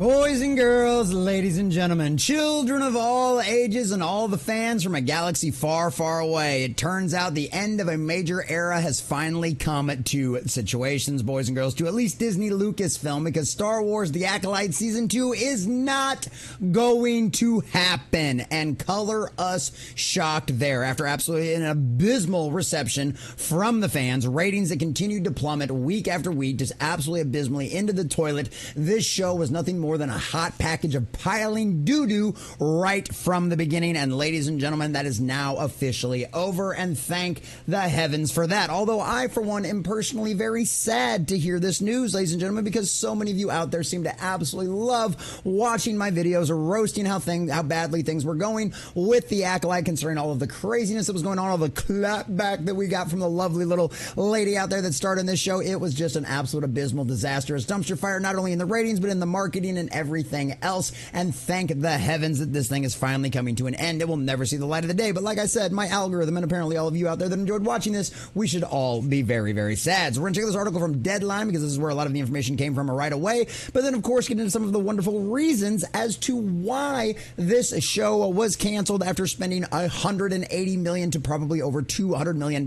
Boys and girls, ladies and gentlemen, children of all ages and all the fans from a galaxy far, far away, it turns out the end of a major era has finally come to situations, boys and girls, to at least Disney Lucasfilm, because Star Wars The Acolyte Season 2 is not going to happen, and color us shocked there. After absolutely an abysmal reception from the fans, ratings that continued to plummet week after week, just absolutely abysmally into the toilet, this show was nothing more than a hot package of piling doo-doo right from the beginning. And ladies and gentlemen, that is now officially over, and thank the heavens for that. Although I, for one, am personally very sad to hear this news, ladies and gentlemen, because so many of you out there seem to absolutely love watching my videos or roasting how badly things were going with The Acolyte, considering all of the craziness that was going on, all the clapback that we got from the lovely little lady out there that started this show. It was just an absolute abysmal, disastrous dumpster fire, not only in the ratings, but in the marketing and everything else. And thank the heavens that this thing is finally coming to an end. It will never see the light of the day. But like I said, my algorithm, and apparently all of you out there that enjoyed watching this, we should all be very, very sad. So we're going to check this article from Deadline, because this is where a lot of the information came from right away. But then, of course, get into some of the wonderful reasons as to why this show was canceled after spending $180 million to probably over $200 million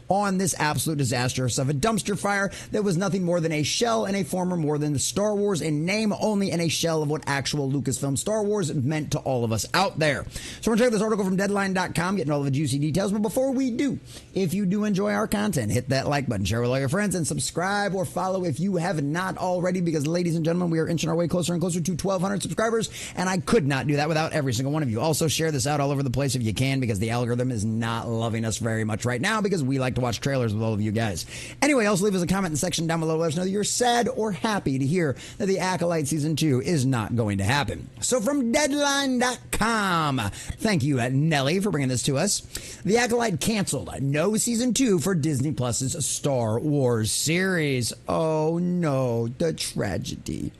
on this absolute disaster of a dumpster fire that was nothing more than a shell and a former more than Star Wars in name only, and a shell of what actual Lucasfilm Star Wars meant to all of us out there. So we're going to check this article from Deadline.com, getting all of the juicy details. But before we do, if you do enjoy our content, hit that like button, share with all your friends, and subscribe or follow if you have not already, because ladies and gentlemen, we are inching our way closer and closer to 1,200 subscribers, and I could not do that without every single one of you. Also, share this out all over the place if you can, because the algorithm is not loving us very much right now, because we like to watch trailers with all of you guys. Anyway, also leave us a comment in the section down below. Let us know that you're sad or happy to hear that The Acolyte Season 2 is not going to happen. So from Deadline.com, thank you, Nelly, for bringing this to us. The Acolyte canceled. No Season 2 for Disney Plus's Star Wars series. Oh no, the tragedy.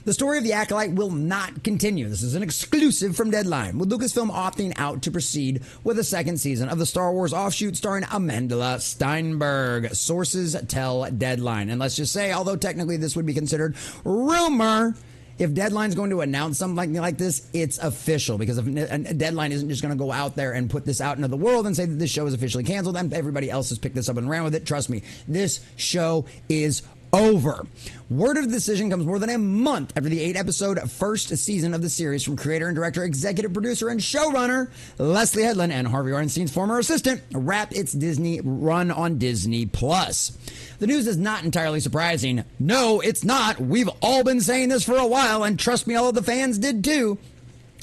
The story of The Acolyte will not continue. This is an exclusive from Deadline, with Lucasfilm opting out to proceed with a second season of the Star Wars offshoot starring Amanda Steinberg. Sources tell Deadline. And let's just say, although technically this would be considered rumor, if Deadline's going to announce something like this, it's official, because if Deadline isn't just going to go out there and put this out into the world and say that this show is officially canceled and everybody else has picked this up and ran with it. Trust me, this show is over. Word of the decision comes more than a month after the 8-episode first season of the series from creator and director, executive producer, and showrunner Leslye Headland and Harvey Weinstein's former assistant wrapped its Disney run on Disney+. The news is not entirely surprising. No, it's not. We've all been saying this for a while, and trust me, all of the fans did too.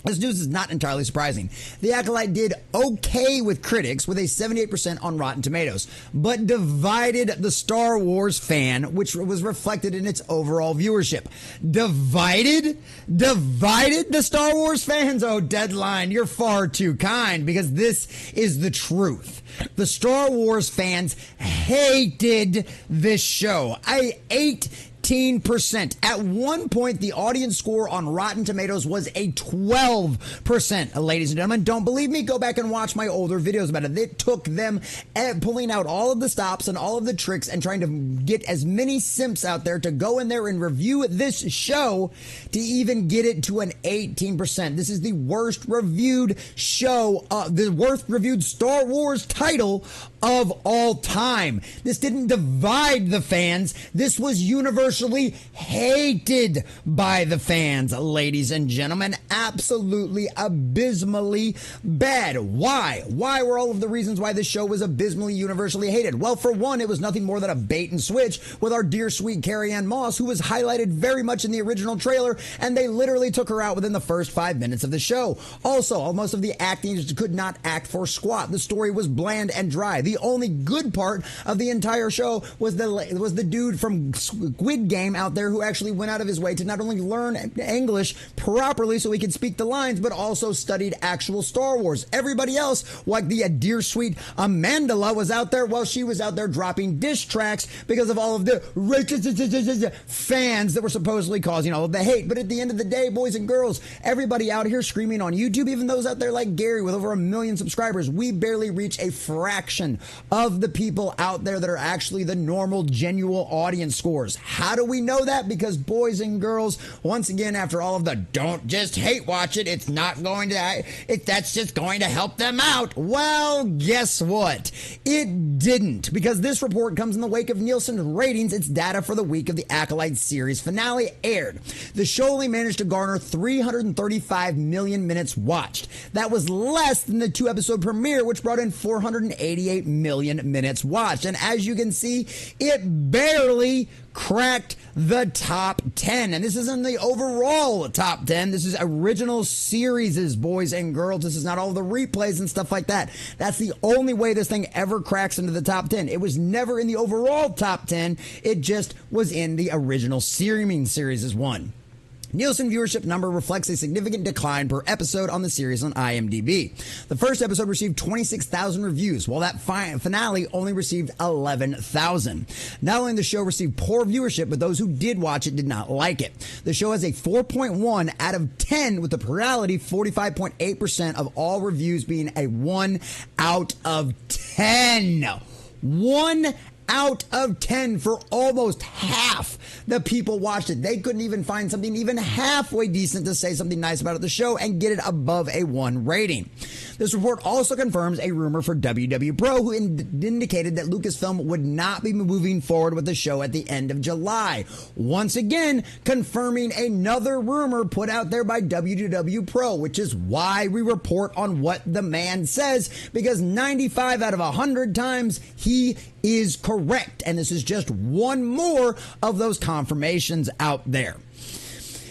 This news is not entirely surprising. The Acolyte did okay with critics, with a 78% on Rotten Tomatoes, but divided the Star Wars fan, which was reflected in its overall viewership. Divided the Star Wars fans? Oh, Deadline, you're far too kind, because this is the truth. The Star Wars fans hated this show. 18%. At one point, the audience score on Rotten Tomatoes was a 12%. Ladies and gentlemen, don't believe me? Go back and watch my older videos about it. It took them pulling out all of the stops and all of the tricks and trying to get as many simps out there to go in there and review this show to even get it to an 18%. This is the worst reviewed show, the worst reviewed Star Wars title of all time. This didn't divide the fans. This was universally hated by the fans, ladies and gentlemen. Absolutely abysmally bad. Why? Why were all of the reasons why this show was abysmally universally hated? Well, for one, it was nothing more than a bait and switch with our dear sweet Carrie-Anne Moss, who was highlighted very much in the original trailer, and they literally took her out within the first 5 minutes of the show. Also, most of the acting could not act for squat. The story was bland and dry. The only good part of the entire show was the dude from Squid Game out there who actually went out of his way to not only learn English properly so he could speak the lines, but also studied actual Star Wars. Everybody else, like the dear sweet Amanda, was out there while she was out there dropping diss tracks because of all of the racist fans that were supposedly causing all of the hate. But at the end of the day, boys and girls, everybody out here screaming on YouTube, even those out there like Gary with over 1 million subscribers, we barely reach a fraction of the people out there that are actually the normal, genuine audience scores. How do we know that? Because boys and girls, once again, after all of the don't just hate watch it, it's not going to, that's just going to help them out. Well, guess what? It didn't, because this report comes in the wake of Nielsen's ratings. It's data for the week of the Acolyte series finale aired. The show only managed to garner 335 million minutes watched. That was less than the 2-episode premiere, which brought in 488 million minutes watched. And as you can see, it barely cracked the top 10. And this isn't the overall top 10. This is original series, boys and girls. This is not all the replays and stuff like that. That's the only way this thing ever cracks into the top 10. It was never in the overall top 10. It just was in the original streaming series one. Nielsen viewership number reflects a significant decline per episode on the series on IMDb. The first episode received 26,000 reviews, while that finale only received 11,000. Not only did the show receive poor viewership, but those who did watch it did not like it. The show has a 4.1 out of 10, with the plurality 45.8% of all reviews being a 1 out of 10. 1 out of 10 for almost half the people watched it. They couldn't even find something even halfway decent to say something nice about the show and get it above a 1 rating. This report also confirms a rumor for WDW Pro, who indicated that Lucasfilm would not be moving forward with the show at the end of July. Once again, confirming another rumor put out there by WDW Pro, which is why we report on what the man says, because 95 out of 100 times he is correct. And this is just one more of those confirmations out there.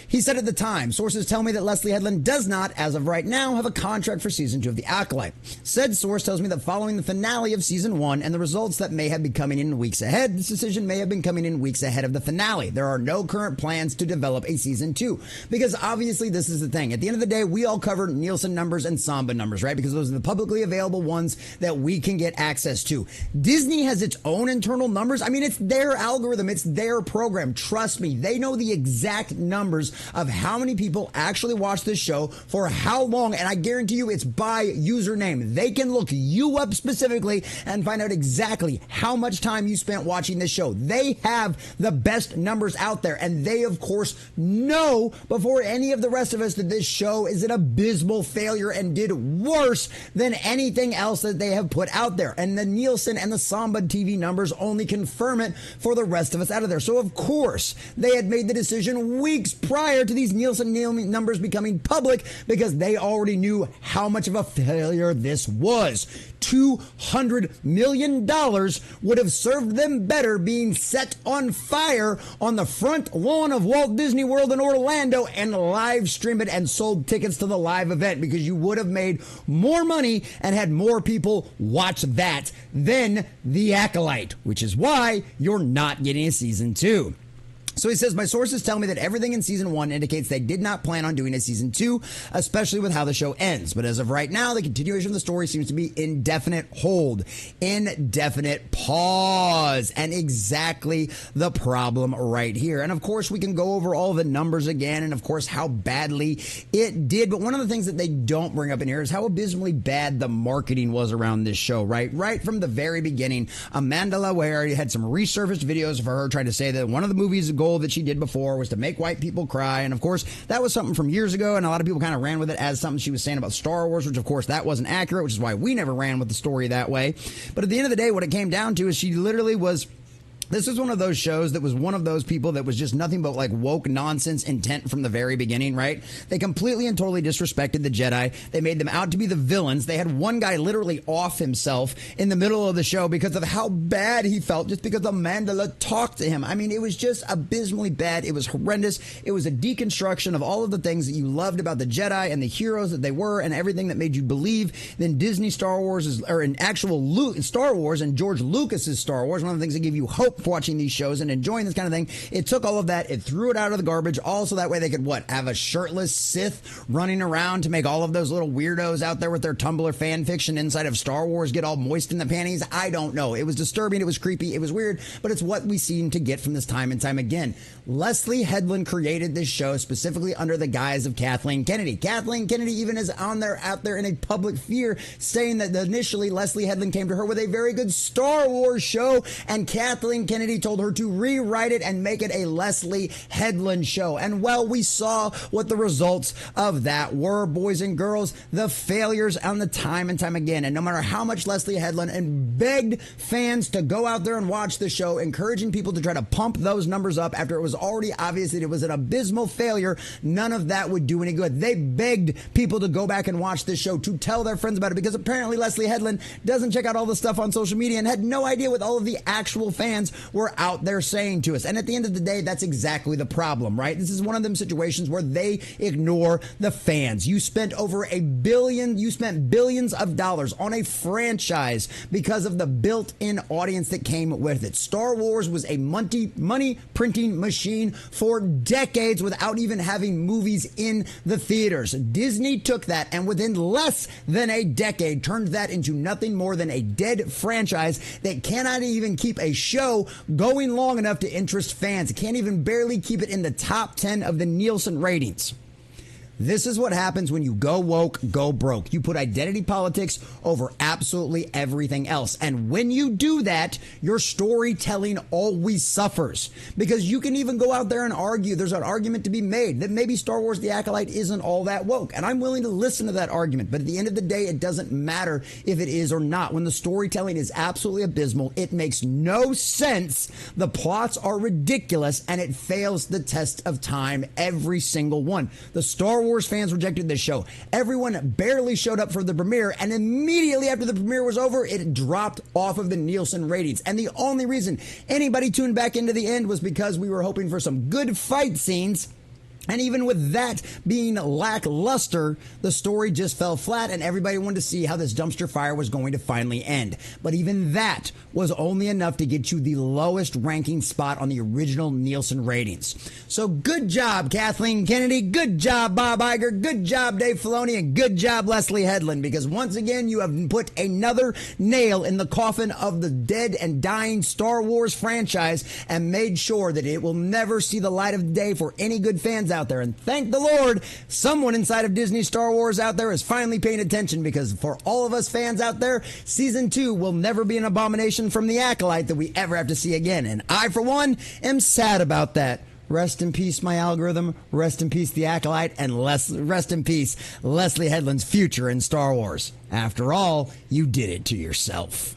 He said at the time, sources tell me that Leslye Headland does not, as of right now, have a contract for Season 2 of The Acolyte. Said source tells me that following the finale of Season 1 and the results that may have been coming in weeks ahead, this decision may have been coming in weeks ahead of the finale. There are no current plans to develop a Season 2. Because obviously this is the thing. At the end of the day, we all cover Nielsen numbers and Samba numbers, right? Because those are the publicly available ones that we can get access to. Disney has its own internal numbers. I mean, it's their algorithm. It's their program. Trust me. They know the exact numbers of how many people actually watch this show for how long, and I guarantee you it's by username. They can look you up specifically and find out exactly how much time you spent watching this show. They have the best numbers out there, and they of course know before any of the rest of us that this show is an abysmal failure and did worse than anything else that they have put out there. And the Nielsen and the Samba TV numbers only confirm it for the rest of us out of there. So of course they had made the decision weeks prior to these Nielsen numbers becoming public, because they already knew how much of a failure this was. $200 million would have served them better being set on fire on the front lawn of Walt Disney World in Orlando and live stream it and sold tickets to the live event, because you would have made more money and had more people watch that than The Acolyte, which is why you're not getting a Season 2. So he says, my sources tell me that everything in Season 1 indicates they did not plan on doing a Season 2, especially with how the show ends. But as of right now, the continuation of the story seems to be indefinite hold, indefinite pause, and exactly the problem right here. And of course, we can go over all the numbers again and of course how badly it did. But one of the things that they don't bring up in here is how abysmally bad the marketing was around this show, right? Right from the very beginning, Amanda Laware had some resurfaced videos of her trying to say that one of the movies goal that she did before was to make white people cry. And of course, that was something from years ago, and a lot of people kind of ran with it as something she was saying about Star Wars, which of course that wasn't accurate, which is why we never ran with the story that way. But at the end of the day, what it came down to is she literally was... This was one of those shows that was one of those people that was just nothing but like woke nonsense intent from the very beginning, right? They completely and totally disrespected the Jedi. They made them out to be the villains. They had one guy literally off himself in the middle of the show because of how bad he felt just because Amanda talked to him. I mean, it was just abysmally bad. It was horrendous. It was a deconstruction of all of the things that you loved about the Jedi and the heroes that they were and everything that made you believe in Disney Star Wars or in actual Star Wars and George Lucas's Star Wars. One of the things that gave you hope hope watching these shows and enjoying this kind of thing. It took all of that, it threw it out of the garbage, also that way they could, have a shirtless Sith running around to make all of those little weirdos out there with their Tumblr fan fiction inside of Star Wars get all moist in the panties? I don't know. It was disturbing, it was creepy, it was weird, but it's what we seem to get from this time and time again. Leslye Headland created this show specifically under the guise of Kathleen Kennedy. Kathleen Kennedy even is out there in a public fear, saying that initially Leslye Headland came to her with a very good Star Wars show, and Kathleen Kennedy told her to rewrite it and make it a Leslye Headland show. And well, we saw what the results of that were, boys and girls, the failures on the time and time again. And no matter how much Leslye Headland and begged fans to go out there and watch the show, encouraging people to try to pump those numbers up after it was already obvious that it was an abysmal failure, none of that would do any good. They begged people to go back and watch this show, to tell their friends about it, because apparently Leslye Headland doesn't check out all the stuff on social media and had no idea what all of the actual fans were out there saying to us. And at the end of the day, that's exactly the problem, right? This is one of them situations where they ignore the fans. You spent billions of dollars on a franchise because of the built-in audience that came with it. Star Wars was a money printing machine for decades without even having movies in the theaters. Disney took that and within less than a decade turned that into nothing more than a dead franchise that cannot even keep a show going long enough to interest fans. It can't even barely keep it in the top 10 of the Nielsen ratings. This is what happens when you go woke, go broke. You put identity politics over absolutely everything else. And when you do that, your storytelling always suffers. Because you can even go out there and argue, there's an argument to be made that maybe Star Wars The Acolyte isn't all that woke. And I'm willing to listen to that argument. But at the end of the day, it doesn't matter if it is or not. When the storytelling is absolutely abysmal, it makes no sense. The plots are ridiculous and it fails the test of time, every single one. The Star Wars fans rejected this show. Everyone barely showed up for the premiere, and immediately after the premiere was over, it dropped off of the Nielsen ratings. And the only reason anybody tuned back into the end was because we were hoping for some good fight scenes. And even with that being lackluster, the story just fell flat and everybody wanted to see how this dumpster fire was going to finally end. But even that was only enough to get you the lowest ranking spot on the original Nielsen ratings. So good job, Kathleen Kennedy. Good job, Bob Iger. Good job, Dave Filoni. And good job, Leslye Headland. Because once again, you have put another nail in the coffin of the dead and dying Star Wars franchise and made sure that it will never see the light of day for any good fans out there. And thank the Lord, someone inside of Disney Star Wars out there is finally paying attention, because for all of us fans out there, season 2 will never be an abomination from The Acolyte that we ever have to see again. And I, for one, am sad about that. Rest in peace, my algorithm. Rest in peace, The Acolyte. And rest in peace, Leslye Headland's future in Star Wars. After all, you did it to yourself.